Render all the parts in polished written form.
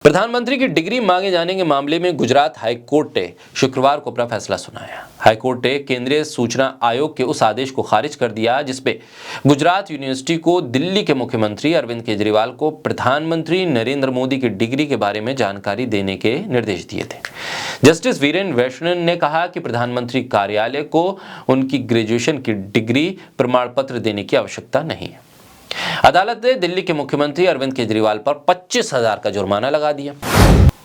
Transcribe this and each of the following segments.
प्रधानमंत्री की डिग्री मांगे जाने के मामले में गुजरात हाईकोर्ट ने शुक्रवार को अपना फैसला सुनाया। हाईकोर्ट ने केंद्रीय सूचना आयोग के उस आदेश को खारिज कर दिया जिसपे गुजरात यूनिवर्सिटी को दिल्ली के मुख्यमंत्री अरविंद केजरीवाल को प्रधानमंत्री नरेंद्र मोदी की डिग्री के बारे में जानकारी देने के निर्देश दिए थे। जस्टिस वीरेन वैष्णव ने कहा कि प्रधानमंत्री कार्यालय को उनकी ग्रेजुएशन की डिग्री प्रमाण पत्र देने की आवश्यकता नहीं है। अदालत ने दिल्ली के मुख्यमंत्री अरविंद केजरीवाल पर 25,000 का जुर्माना लगा दिया।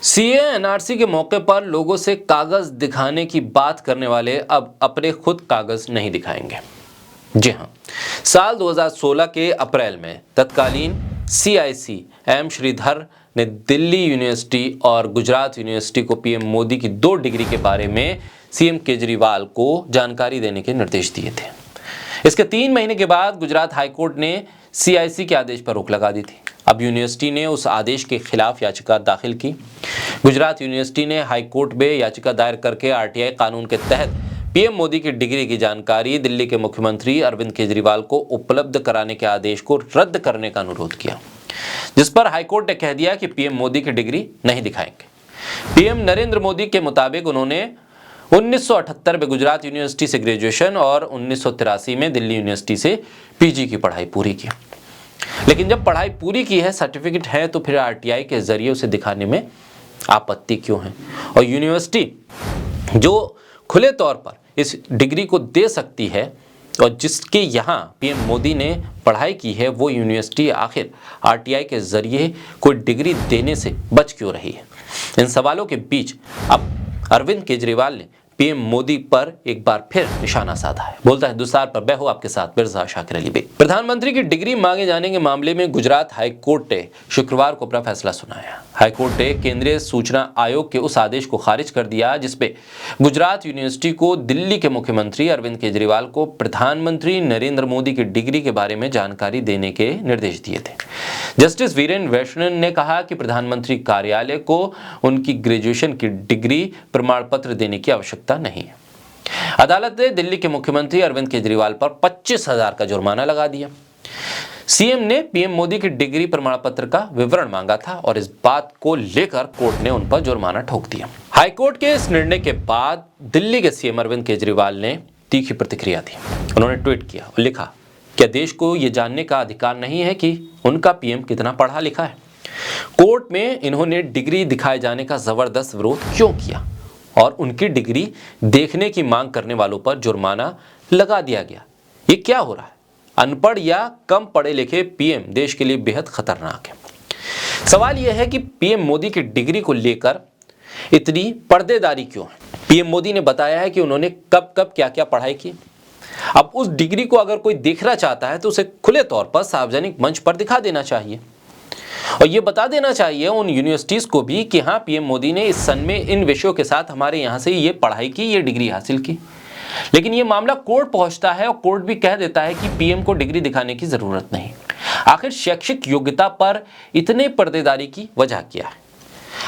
सीए एनआरसी के मौके पर लोगों से कागज दिखाने की बात करने वाले अब अपने खुद कागज नहीं दिखाएंगे। जी हां, साल 2016 के अप्रैल में तत्कालीन CIC एम श्रीधर ने दिल्ली यूनिवर्सिटी और गुजरात यूनिवर्सिटी को पीएम मोदी की 2 डिग्री के बारे में सीएम केजरीवाल को जानकारी देने के निर्देश दिए थे। इसके 3 महीने के बाद गुजरात हाईकोर्ट ने CIC के आदेश पर रोक लगा दी थी। अब यूनिवर्सिटी ने उस आदेश के खिलाफ याचिका दाखिल की। गुजरात यूनिवर्सिटी ने हाईकोर्ट में याचिका दायर करके RTI कानून के तहत पीएम मोदी की डिग्री की जानकारी दिल्ली के मुख्यमंत्री अरविंद केजरीवाल को उपलब्ध कराने के आदेश को रद्द करने का अनुरोध किया, जिस पर हाईकोर्ट ने कह दिया कि पीएम मोदी की डिग्री नहीं दिखाएंगे। पीएम नरेंद्र मोदी के मुताबिक उन्होंने 1978 में गुजरात यूनिवर्सिटी से ग्रेजुएशन और 1983 में दिल्ली यूनिवर्सिटी से PG की पढ़ाई पूरी की। लेकिन जब पढ़ाई पूरी की है, सर्टिफिकेट है, तो फिर RTI के जरिए उसे दिखाने में आपत्ति क्यों है? और यूनिवर्सिटी जो खुले तौर पर इस डिग्री को दे सकती है और जिसके यहाँ पीएम मोदी ने पढ़ाई की है, वो यूनिवर्सिटी आखिर RTI के जरिए कोई डिग्री देने से बच क्यों रही है? इन सवालों के बीच अब अरविंद केजरीवाल ने पीएम मोदी पर एक बार फिर निशाना साधा है। बोलता है हिंदुस्तान पर मैं हूं आपके साथ मिर्जा शाकिर अली बेग। प्रधानमंत्री की डिग्री मांगे जाने के मामले में गुजरात हाईकोर्ट ने शुक्रवार को अपना फैसला सुनाया। हाईकोर्ट ने केंद्रीय सूचना आयोग के उस आदेश को खारिज कर दिया जिसपे गुजरात यूनिवर्सिटी को दिल्ली के मुख्यमंत्री अरविंद केजरीवाल को प्रधानमंत्री नरेंद्र मोदी की डिग्री के बारे में जानकारी देने के निर्देश दिए थे। जस्टिस वीरेन वैष्णव ने कहा कि प्रधानमंत्री कार्यालय को उनकी ग्रेजुएशन की डिग्री प्रमाण पत्र देने की आवश्यकता नहीं है। अदालत ने दिल्ली के मुख्यमंत्री अरविंद केजरीवाल पर 25,000 का जुर्माना लगा दिया। सीएम ने पीएम मोदी की डिग्री प्रमाण पत्र का विवरण मांगा था और इस बात को लेकर कोर्ट ने उन पर जुर्माना ठोक दिया। हाईकोर्ट के इस निर्णय के बाद दिल्ली के सीएम अरविंद केजरीवाल ने तीखी प्रतिक्रिया दी। उन्होंने ट्वीट किया और लिखा, क्या देश को यह जानने का अधिकार नहीं है कि उनका पीएम कितना पढ़ा लिखा है? कोर्ट में इन्होंने डिग्री दिखाए जाने का जबरदस्त विरोध क्यों किया और उनकी डिग्री देखने की मांग करने वालों पर जुर्माना लगा दिया गया? ये क्या हो रहा है? अनपढ़ या कम पढ़े लिखे पीएम देश के लिए बेहद खतरनाक है। सवाल यह है कि पीएम मोदी की डिग्री को लेकर इतनी पर्देदारी क्यों है? पीएम मोदी ने बताया है कि उन्होंने कब कब क्या क्या पढ़ाई की। अब उस डिग्री को अगर कोई देखना चाहता है तो उसे खुले तौर पर सार्वजनिक मंच पर दिखा देना चाहिए और ये बता देना चाहिए उन यूनिवर्सिटीज को भी कि हाँ, पीएम मोदी ने इस सन में इन विषयों के साथ हमारे यहाँ से ये पढ़ाई की, ये डिग्री हासिल की। लेकिन ये मामला कोर्ट पहुंचता है और कोर्ट भी कह देता है कि पीएम को डिग्री दिखाने की जरूरत नहीं। आखिर शैक्षिक योग्यता पर इतने पर्देदारी की वजह क्या है?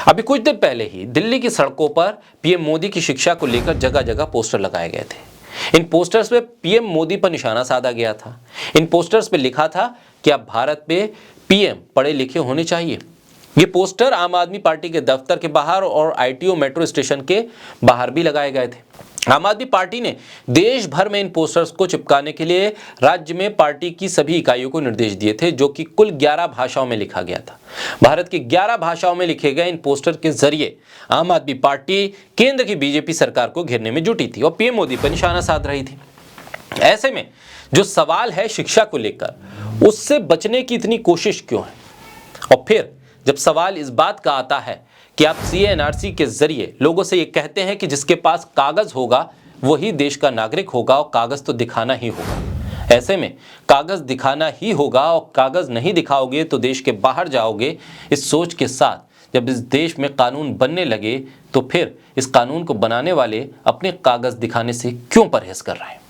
अभी कुछ दिन पहले ही दिल्ली की सड़कों पर पीएम मोदी की शिक्षा को लेकर जगह जगह पोस्टर लगाए गए थे। इन पोस्टर्स पे पीएम मोदी पर निशाना साधा गया था। इन पोस्टर्स पे लिखा था कि अब भारत में पीएम पढ़े लिखे होने चाहिए। ये पोस्टर आम आदमी पार्टी के दफ्तर के बाहर और ITO मेट्रो स्टेशन के बाहर भी लगाए गए थे। आम आदमी पार्टी ने देश भर में इन पोस्टर्स को चिपकाने के लिए राज्य में पार्टी की सभी इकाइयों को निर्देश दिए थे, जो कि कुल 11 भाषाओं में लिखा गया था। भारत की 11 भाषाओं में लिखे गए इन पोस्टर के जरिए आम आदमी पार्टी केंद्र की BJP सरकार को घेरने में जुटी थी और पीएम मोदी पर निशाना साध रही थी। ऐसे में जो सवाल है शिक्षा को लेकर, उससे बचने की इतनी कोशिश क्यों है? और फिर जब सवाल इस बात का आता है कि आप CA NRC के जरिए लोगों से ये कहते हैं कि जिसके पास कागज होगा वही देश का नागरिक होगा और कागज तो दिखाना ही होगा। ऐसे में कागज दिखाना ही होगा और कागज नहीं दिखाओगे तो देश के बाहर जाओगे, इस सोच के साथ जब इस देश में कानून बनने लगे तो फिर इस कानून को बनाने वाले अपने कागज दिखाने से क्यों परहेज कर रहे हैं?